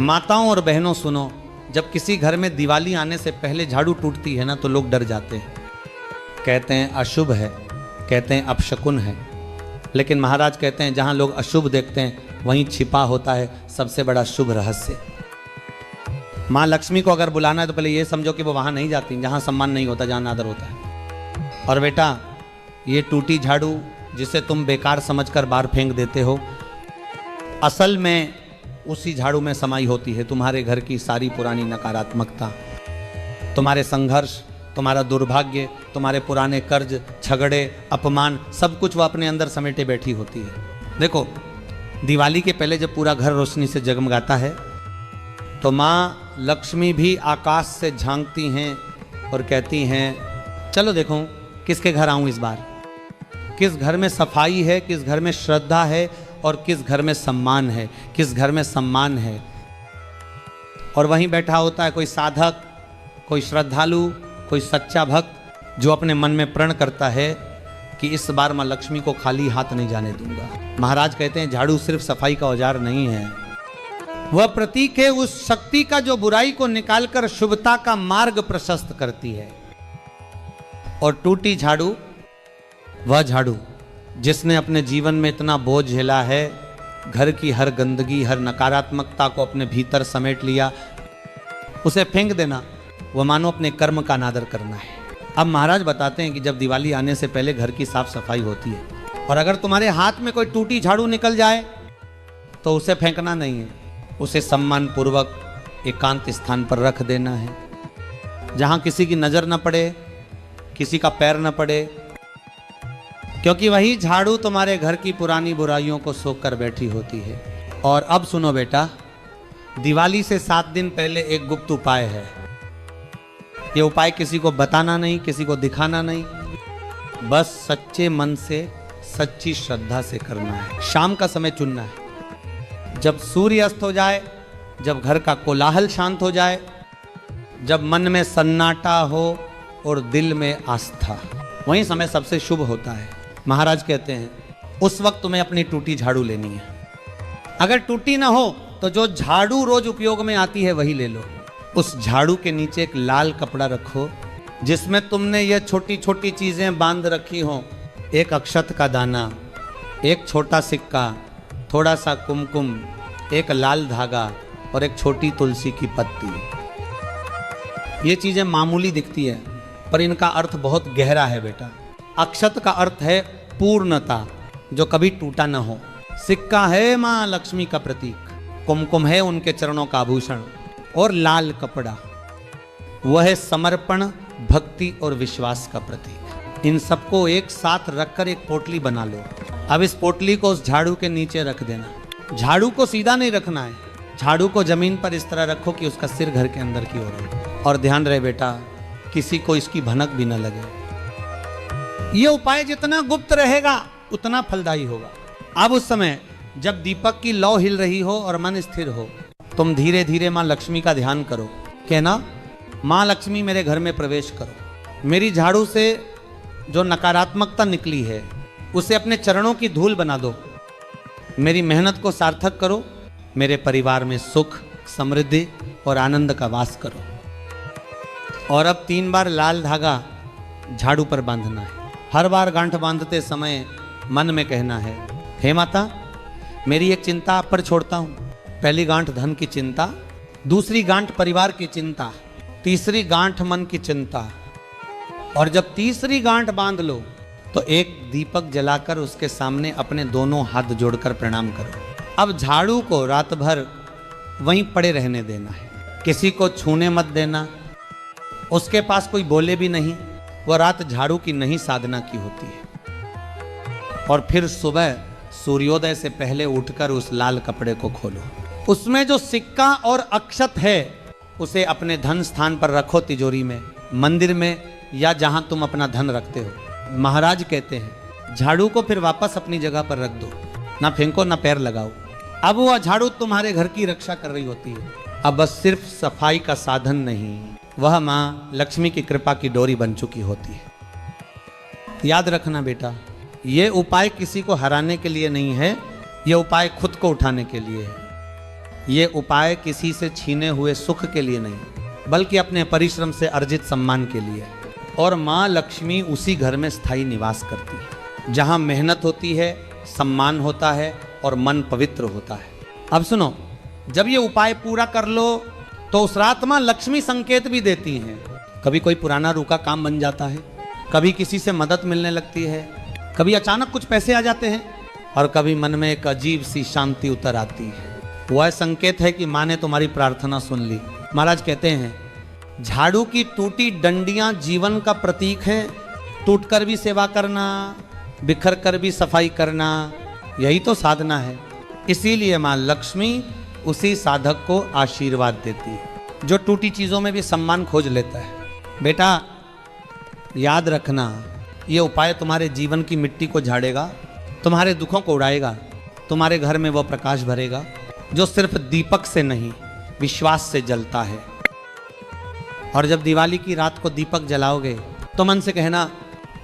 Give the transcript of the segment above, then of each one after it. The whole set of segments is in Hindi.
माताओं और बहनों सुनो, जब किसी घर में दिवाली आने से पहले झाड़ू टूटती है ना तो लोग डर जाते हैं, कहते हैं अशुभ है, कहते हैं अपशकुन है। लेकिन महाराज कहते हैं जहां लोग अशुभ देखते हैं वहीं छिपा होता है सबसे बड़ा शुभ रहस्य। माँ लक्ष्मी को अगर बुलाना है तो पहले ये समझो कि वो वहां नहीं जाती जहां सम्मान नहीं होता, जहां आदर होता है। और बेटा ये टूटी झाड़ू जिसे तुम बेकार समझकर बाहर फेंक देते हो, असल में उसी झाड़ू में समाई होती है तुम्हारे घर की सारी पुरानी नकारात्मकता, तुम्हारे संघर्ष, तुम्हारा दुर्भाग्य, तुम्हारे पुराने कर्ज, झगड़े, अपमान, सब कुछ वो अपने अंदर समेटे बैठी होती है। देखो दिवाली के पहले जब पूरा घर रोशनी से जगमगाता है तो माँ लक्ष्मी भी आकाश से झांकती हैं और कहती हैं चलो देखो किसके घर आऊँ इस बार, किस घर में सफाई है, किस घर में श्रद्धा है और किस घर में सम्मान है, किस घर में सम्मान है। और वहीं बैठा होता है कोई साधक, कोई श्रद्धालु, कोई सच्चा भक्त जो अपने मन में प्रण करता है कि इस बार मां लक्ष्मी को खाली हाथ नहीं जाने दूंगा। महाराज कहते हैं झाड़ू सिर्फ सफाई का औजार नहीं है, वह प्रतीक है उस शक्ति का जो बुराई को निकालकर शुभता का मार्ग प्रशस्त करती है। और टूटी झाड़ू वह झाड़ू जिसने अपने जीवन में इतना बोझ झेला है, घर की हर गंदगी, हर नकारात्मकता को अपने भीतर समेट लिया, उसे फेंक देना वह मानो अपने कर्म का अनादर करना है। अब महाराज बताते हैं कि जब दिवाली आने से पहले घर की साफ सफाई होती है और अगर तुम्हारे हाथ में कोई टूटी झाड़ू निकल जाए तो उसे फेंकना नहीं है, उसे सम्मान पूर्वक एकांत स्थान पर रख देना है जहां किसी की नजर न पड़े, किसी का पैर न पड़े, क्योंकि वही झाड़ू तुम्हारे घर की पुरानी बुराइयों को सोख कर बैठी होती है। और अब सुनो बेटा, दिवाली से 7 दिन पहले एक गुप्त उपाय है। ये उपाय किसी को बताना नहीं, किसी को दिखाना नहीं, बस सच्चे मन से, सच्ची श्रद्धा से करना है। शाम का समय चुनना है, जब सूर्य अस्त हो जाए, जब घर का कोलाहल शांत हो जाए, जब मन में सन्नाटा हो और दिल में आस्था, वही समय सबसे शुभ होता है। महाराज कहते हैं उस वक्त तुम्हें अपनी टूटी झाड़ू लेनी है। अगर टूटी ना हो तो जो झाड़ू रोज उपयोग में आती है वही ले लो। उस झाड़ू के नीचे एक लाल कपड़ा रखो जिसमें तुमने ये छोटी छोटी चीजें बांध रखी हो, एक अक्षत का दाना, एक छोटा सिक्का, थोड़ा सा कुमकुम, एक लाल धागा और एक छोटी तुलसी की पत्ती। ये चीजें मामूली दिखती है पर इनका अर्थ बहुत गहरा है बेटा। अक्षत का अर्थ है पूर्णता, जो कभी टूटा न हो। सिक्का है मां लक्ष्मी का प्रतीक, कुमकुम है उनके चरणों का आभूषण और लाल कपड़ा वह है समर्पण, भक्ति और विश्वास का प्रतीक। इन सबको एक साथ रखकर एक पोटली बना लो। अब इस पोटली को उस झाड़ू के नीचे रख देना। झाड़ू को सीधा नहीं रखना है, झाड़ू को जमीन पर इस तरह रखो कि उसका सिर घर के अंदर की ओर हो। और ध्यान रहे बेटा, किसी को इसकी भनक भी न लगे। यह उपाय जितना गुप्त रहेगा उतना फलदायी होगा। अब उस समय जब दीपक की लौ हिल रही हो और मन स्थिर हो, तुम धीरे धीरे मां लक्ष्मी का ध्यान करो। कहना मां लक्ष्मी मेरे घर में प्रवेश करो, मेरी झाड़ू से जो नकारात्मकता निकली है उसे अपने चरणों की धूल बना दो, मेरी मेहनत को सार्थक करो, मेरे परिवार में सुख, समृद्धि और आनंद का वास करो। और अब 3 बार लाल धागा झाड़ू पर बांधना है। हर बार गांठ बांधते समय मन में कहना है, हे माता मेरी एक चिंता आप पर छोड़ता हूँ। पहली गांठ धन की चिंता, दूसरी गांठ परिवार की चिंता, तीसरी गांठ मन की चिंता। और जब तीसरी गांठ बांध लो तो एक दीपक जलाकर उसके सामने अपने दोनों हाथ जोड़कर प्रणाम करो। अब झाड़ू को रात भर वहीं पड़े रहने देना है, किसी को छूने मत देना, उसके पास कोई बोले भी नहीं। वह रात झाड़ू की नहीं साधना की होती है। और फिर सुबह सूर्योदय से पहले उठकर उस लाल कपड़े को खोलो, उसमें जो सिक्का और अक्षत है उसे अपने धन स्थान पर रखो, तिजोरी में, मंदिर में या जहां तुम अपना धन रखते हो। महाराज कहते हैं झाड़ू को फिर वापस अपनी जगह पर रख दो, ना फेंको ना पैर लगाओ। अब वह झाड़ू तुम्हारे घर की रक्षा कर रही होती है। अब बस सिर्फ सफाई का साधन नहीं, वह मां लक्ष्मी की कृपा की डोरी बन चुकी होती है। याद रखना बेटा, यह उपाय किसी को हराने के लिए नहीं है, यह उपाय खुद को उठाने के लिए है। ये उपाय किसी से छीने हुए सुख के लिए नहीं, बल्कि अपने परिश्रम से अर्जित सम्मान के लिए। और माँ लक्ष्मी उसी घर में स्थायी निवास करती है जहाँ मेहनत होती है, सम्मान होता है और मन पवित्र होता है। अब सुनो, जब ये उपाय पूरा कर लो तो उस रात माँ लक्ष्मी संकेत भी देती हैं। कभी कोई पुराना रुका काम बन जाता है, कभी किसी से मदद मिलने लगती है, कभी अचानक कुछ पैसे आ जाते हैं, और कभी मन में एक अजीब सी शांति उतर आती है। वह संकेत है कि माँ ने तुम्हारी प्रार्थना सुन ली। महाराज कहते हैं, झाड़ू की टूटी डंडियां जीवन का प्रतीक हैं। टूटकर भी सेवा करना, बिखर कर भी सफाई करना, यही तो साधना है। इसीलिए माँ लक्ष्मी उसी साधक को आशीर्वाद देती है जो टूटी चीज़ों में भी सम्मान खोज लेता है। बेटा याद रखना, ये उपाय तुम्हारे जीवन की मिट्टी को झाड़ेगा, तुम्हारे दुखों को उड़ाएगा, तुम्हारे घर में वो प्रकाश भरेगा जो सिर्फ दीपक से नहीं, विश्वास से जलता है। और जब दिवाली की रात को दीपक जलाओगे तो मन से कहना,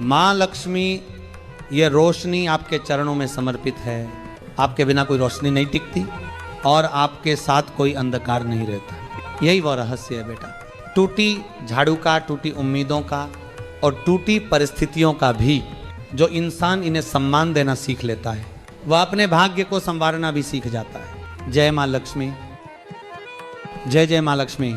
माँ लक्ष्मी, ये रोशनी आपके चरणों में समर्पित है। आपके बिना कोई रोशनी नहीं टिकती और आपके साथ कोई अंधकार नहीं रहता। यही वो रहस्य है बेटा। टूटी झाड़ू का, टूटी उम्मीदों का और टूटी परिस्थितियों का भी जो इंसान इन्हें सम्मान देना सीख लेता है, वह अपने भाग्य को संवारना भी सीख जाता है। जय माँ लक्ष्मी, जय जय माँ लक्ष्मी।